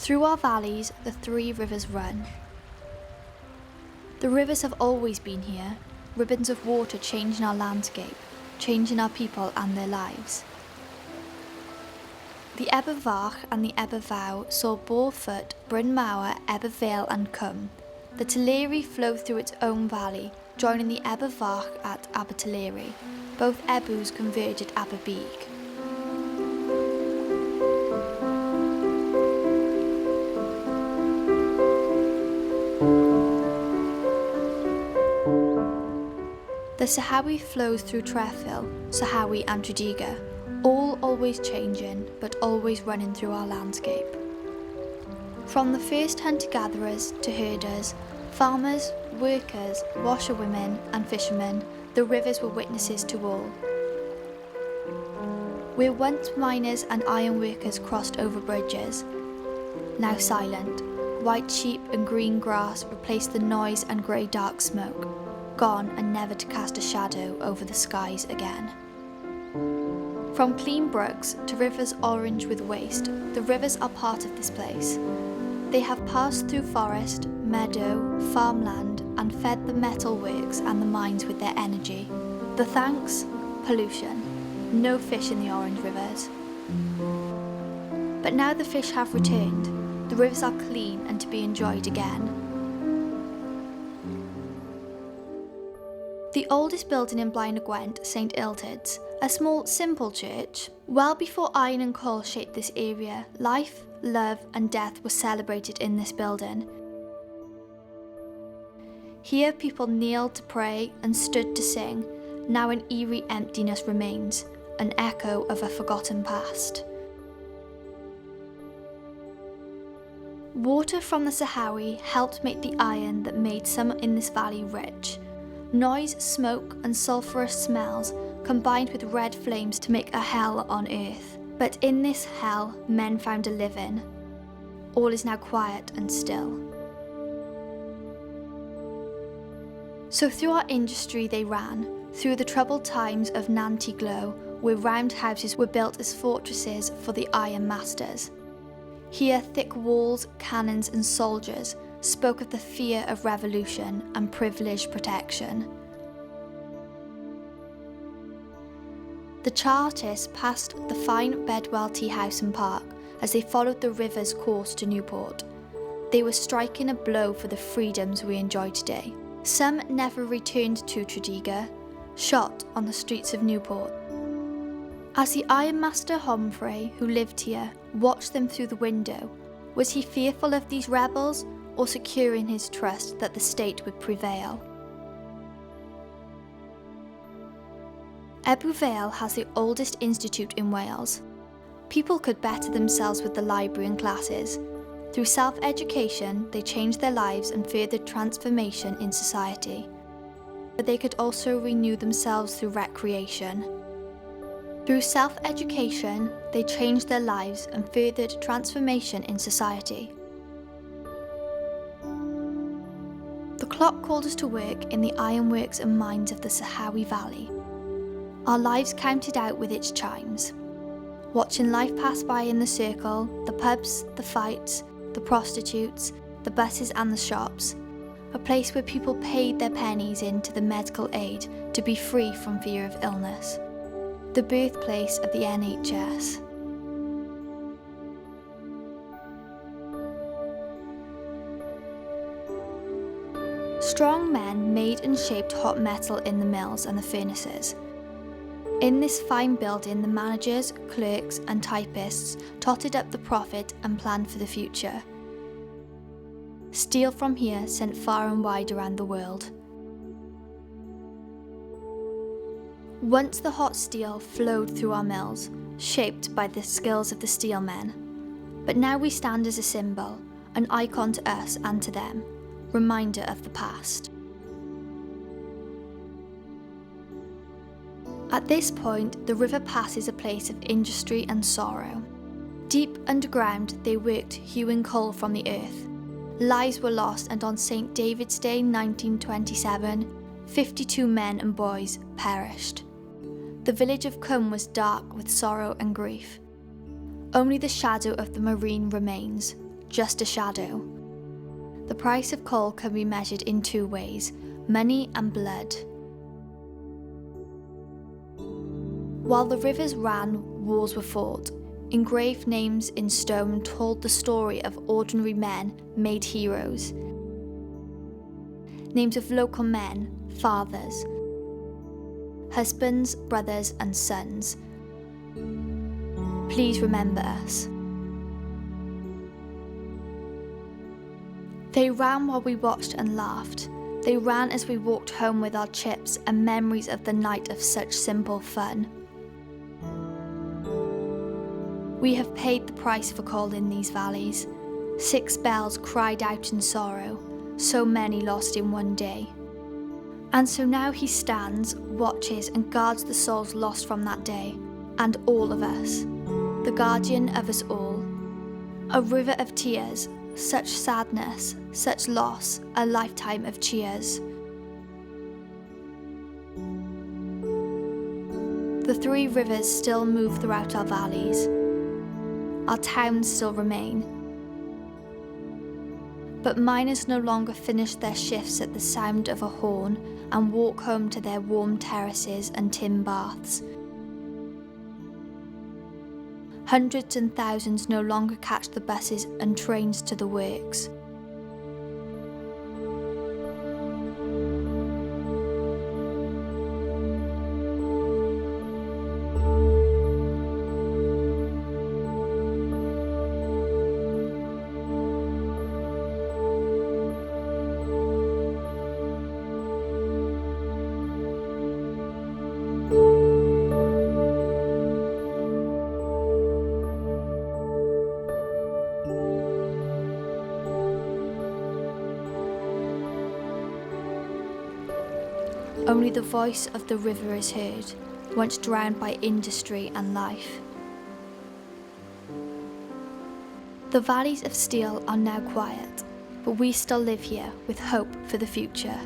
Through our valleys, the three rivers run. The rivers have always been here, ribbons of water changing our landscape, changing our people and their lives. The Ebbw Fach and the Ebbw Fawr saw Borough, Bryn Mawr, Ebbw Vale and Cwm. The Tulare flow through its own valley, joining the Ebbw Fach at Abertillery. Both Ebbu's converge at Ebbw. The Sirhowy flows through Tredegar, Sirhowy and Tredegar, all always changing, but always running through our landscape. From the first hunter-gatherers to herders, farmers, workers, washerwomen and fishermen, the rivers were witnesses to all. Where once miners and iron workers crossed over bridges, now silent, white sheep and green grass replaced the noise and grey dark smoke, gone and never to cast a shadow over the skies again. From clean brooks to rivers orange with waste, the rivers are part of this place. They have passed through forest, meadow, farmland and fed the metalworks and the mines with their energy. The thanks? Pollution. No fish in the orange rivers. But now the fish have returned. The rivers are clean and to be enjoyed again. The oldest building in Blaenau Gwent, St Illtyd's, a small, simple church. Well before iron and coal shaped this area, life, love and death were celebrated in this building. Here people kneeled to pray and stood to sing. Now an eerie emptiness remains, an echo of a forgotten past. Water from the Sirhowy helped make the iron that made some in this valley rich. Noise, smoke and sulphurous smells combined with red flames to make a hell on earth. But in this hell, men found a living. All is now quiet and still. So through our industry they ran, through the troubled times of Nanty Glow, where round houses were built as fortresses for the iron masters. Here thick walls, cannons and soldiers spoke of the fear of revolution and privileged protection. The Chartists passed the fine Bedwell Tea House and Park as they followed the river's course to Newport. They were striking a blow for the freedoms we enjoy today. Some never returned to Tredegar, shot on the streets of Newport. As the ironmaster Humphrey, who lived here, watched them through the window, was he fearful of these rebels or secure in his trust that the state would prevail? Ebbw Vale has the oldest institute in Wales. People could better themselves with the library and classes. Through self-education, they changed their lives and furthered transformation in society. But they could also renew themselves through recreation. Through self-education, they changed their lives and furthered transformation in society. The clock called us to work in the ironworks and mines of the Sirhowy Valley. Our lives counted out with its chimes. Watching life pass by in the circle, the pubs, the fights, the prostitutes, the buses and the shops. A place where people paid their pennies into the medical aid to be free from fear of illness. The birthplace of the NHS. Strong men made and shaped hot metal in the mills and the furnaces. In this fine building, the managers, clerks and typists totted up the profit and planned for the future. Steel from here sent far and wide around the world. Once the hot steel flowed through our mills, shaped by the skills of the steelmen. But now we stand as a symbol, an icon to us and to them, reminder of the past. At this point, the river passes a place of industry and sorrow. Deep underground, they worked hewing coal from the earth. Lives were lost, and on St. David's Day 1927, 52 men and boys perished. The village of Cwm was dark with sorrow and grief. Only the shadow of the marine remains, just a shadow. The price of coal can be measured in two ways: money and blood. While the rivers ran, wars were fought. Engraved names in stone told the story of ordinary men made heroes. Names of local men, fathers, husbands, brothers and sons. Please remember us. They ran while we watched and laughed. They ran as we walked home with our chips and memories of the night of such simple fun. We have paid the price for coal in these valleys. 6 bells cried out in sorrow, so many lost in one day. And so now he stands, watches and guards the souls lost from that day, and all of us, the guardian of us all. A river of tears, such sadness, such loss, a lifetime of cheers. The 3 rivers still move throughout our valleys. Our towns still remain. But miners no longer finish their shifts at the sound of a horn and walk home to their warm terraces and tin baths. Hundreds and thousands no longer catch the buses and trains to the works. Only the voice of the river is heard, once drowned by industry and life. The valleys of steel are now quiet, but we still live here with hope for the future.